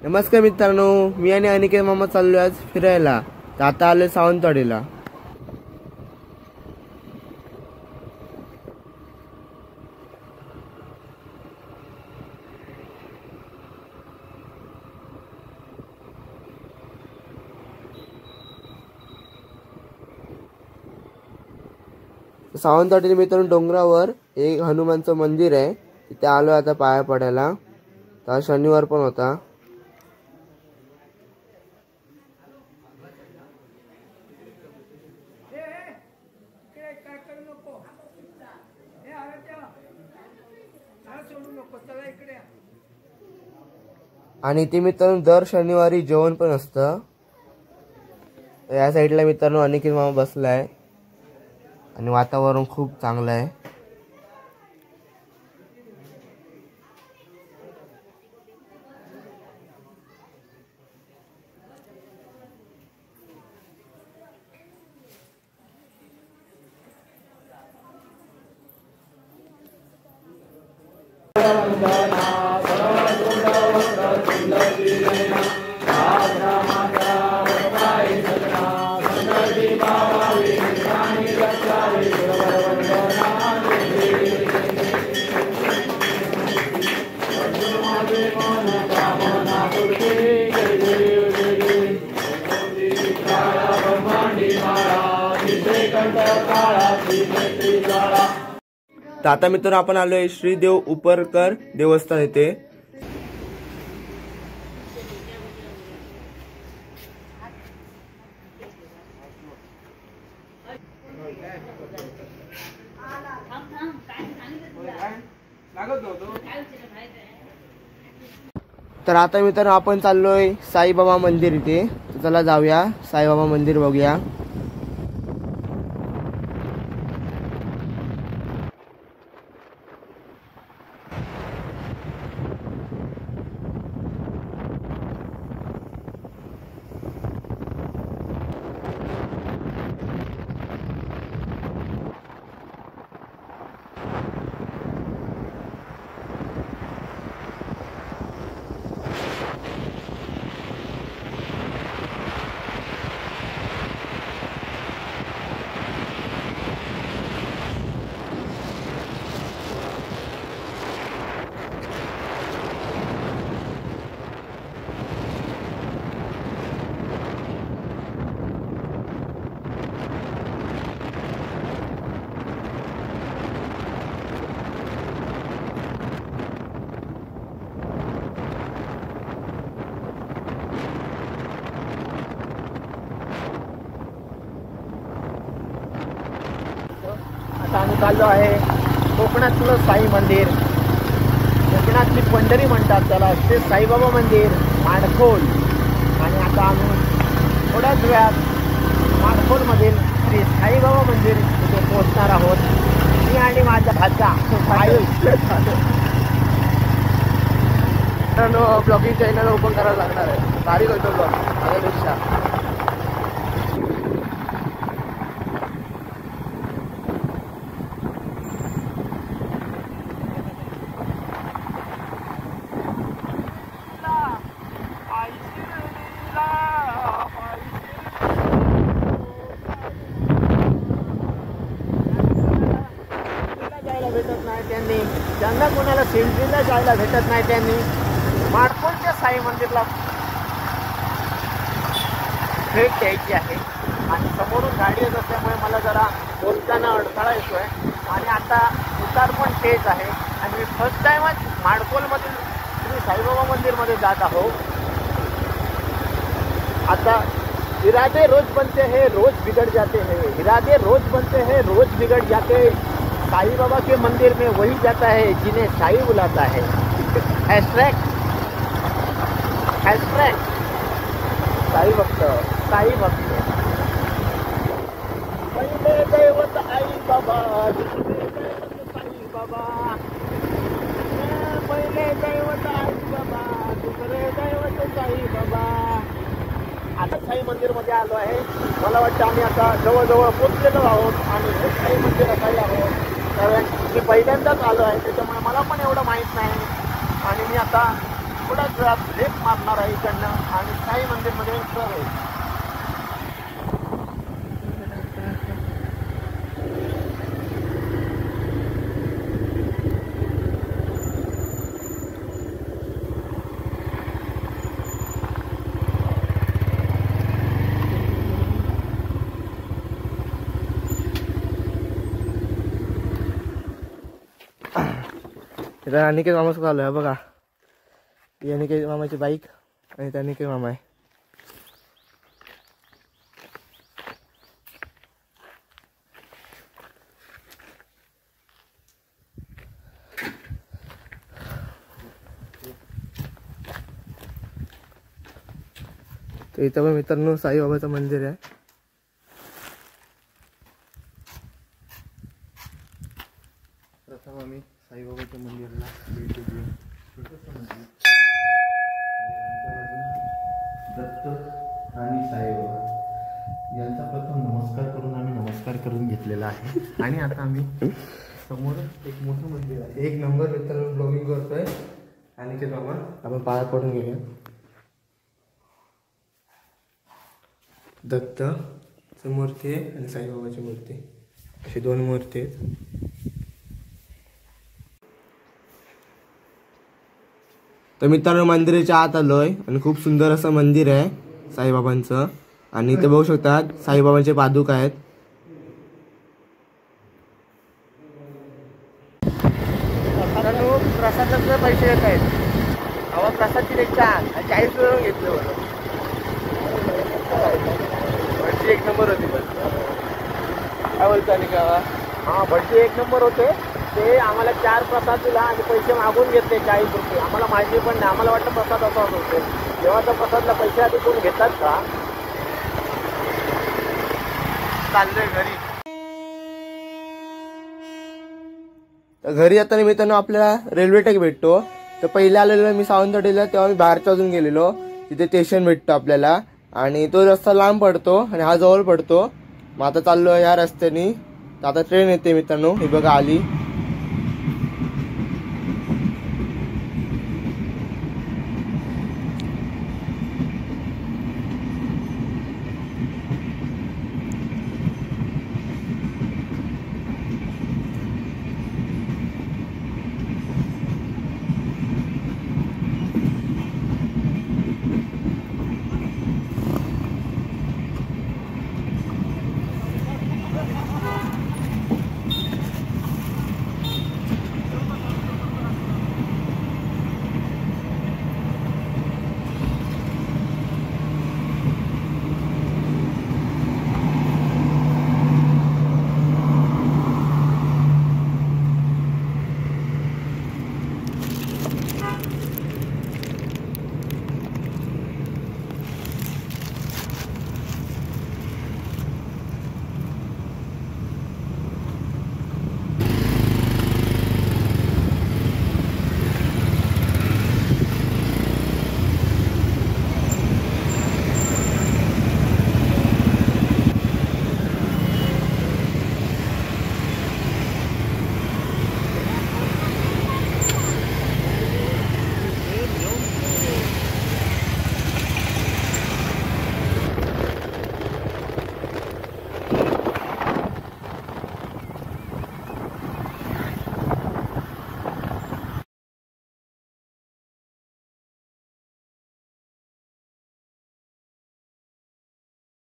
नमस्कार मित्रांनो, मी आणि अनिकेत मामा चाललो आज फिरायला. तर आता आलोय सावंतवाडीला. सावंतवाडी मित्रांनो डोंगरावर एक हनुमानचं मंदिर आहे. तिथे आलो आता पाया पडायला. तर शनिवार पण होता. आणि ते मित्रांनो दर शनिवारी जेवण पण असतं. या साईडला मित्रांनो अनिकेत मामा बसलाय आणि वातावरण खूप चांगलं आहे. तर आता मित्रांनो आपण आलोय श्री देव उपरकर देवस्थान येथे. तर आता मित्रांनो आपण चाललोय साईबाबा मंदिर इथे. चला जाऊया साईबाबा मंदिर बघूया. आम्ही चाललो आहे कोकणातलं साई मंदिर. कोकणातली पंढरी म्हणतात त्याला. ते साईबाबा मंदिर माडखोल. आणि आता आम्ही थोड्याच वेळात माडखोलमधील श्री साईबाबा मंदिर तिथे पोहोचणार आहोत. मी आणि माझा भाचा आयुष. ब्लॉगिंग चॅनल ओपन करायला लागणार आहे. भारी करतो ब्लॉग माझ्यापेक्षा. भेटत नाही त्यांनी, ज्यांना कोणाला सेंट्रीला जायला भेटत नाही त्यांनी माडखोलच्या साई मंदिरला भेट द्यायची आहे. आणि समोरून गाडी येत असल्यामुळे मला जरा बोलताना अडथळा येतोय. आणि आता उतार पण तेच आहे. आणि मी फर्स्ट टाइमच माडखोलमधील श्री साईबाबा मंदिरमध्ये जात आहोत. आता इरादे रोज बनते हैं रोज बिगड़ जाते हैं. इरादे रोज बनते हैं रोज बिगड़ जाते. साई बाबा के मंदिर में वही जाता है जिन्हें साई बुलाता है. हैशटैग साई भक्त. साई भक्त पहिले दैवत आई बाबा. साई बाबा पहिले दैवत आई बाबा. दुसरे दैवत साई बाबा. आता साई मंदिरमध्ये आलो आहे. मला वाटतं आम्ही आता जवळजवळ पोचलेलो आहोत. आणि हे साई मंदिर असायला आहोत. कारण मी पहिल्यांदाच आलो आहे त्याच्यामुळे मला पण एवढं माहीत नाही. आणि मी आता थोड्याच वेळात लेफ्ट मारणार आहे इकडनं आणि साई मंदिरमध्ये प्रवेश. इथं अनिकेत मामाच चालू आहे बघा. ही अनिकेत मामाची बाईक आणि त्या अनिकेत मामा आहे. तर इथं पण मित्रांनो साईबाबाचं मंदिर आहे. प्रथम आम्ही साईबाबाच्या मंदिराला भेट दिली. छोटंसं मंदिर दत्त आणि साईबाबा यांचा प्रथम नमस्कार करून आम्ही नमस्कार करून घेतलेला आहे. आणि आता आम्ही समोर एक मोठं मंदिर आहे. एक नंबर मित्रांनो ब्लॉगिंग करतोय. आणि ते मामा आपण पाया पडून घेऊया. दत्तची मूर्ती आहे आणि साईबाबाची मूर्ती अशी दोन मूर्ती आहेत. तर मित्रांनो मंदिराच्या आत आलोय आणि खूप सुंदर असं मंदिर आहे साईबाबांचं. आणि इथे बघू शकतात साईबाबांचे पादुक आहेत. प्रसादाचे पैसे येत आहेत. अहो प्रसादची एक 40 रुपये घेतले होतं. भटजी एक नंबर होती. पण काय बोलता नाही का? हां भटजी एक नंबर होते. ते आम्हाला 4 प्रसाद दिला आणि पैसे मागून घेतले 40 रुपये. आम्हाला माहिती पण नाही. आम्हाला वाटतं प्रसाद असा होते. जेव्हा त्या प्रसादला पैसे आधी कोण घेतात का? चाललंय घरी. घरी आता मित्रांनो आपल्याला रेल्वे ट्रॅक भेटतो. तर पहिले आलेलो मी सावंतवाडीला, तेव्हा मी बाहेरच्या अजून गेलेलो. तिथे स्टेशन भेटतो आपल्याला आणि तो रस्ता लांब पडतो आणि हा जवळ पडतो. मग आता चाललो ह्या रस्त्याने. तर आता ट्रेन येते मित्रांनो. ही बघा आली.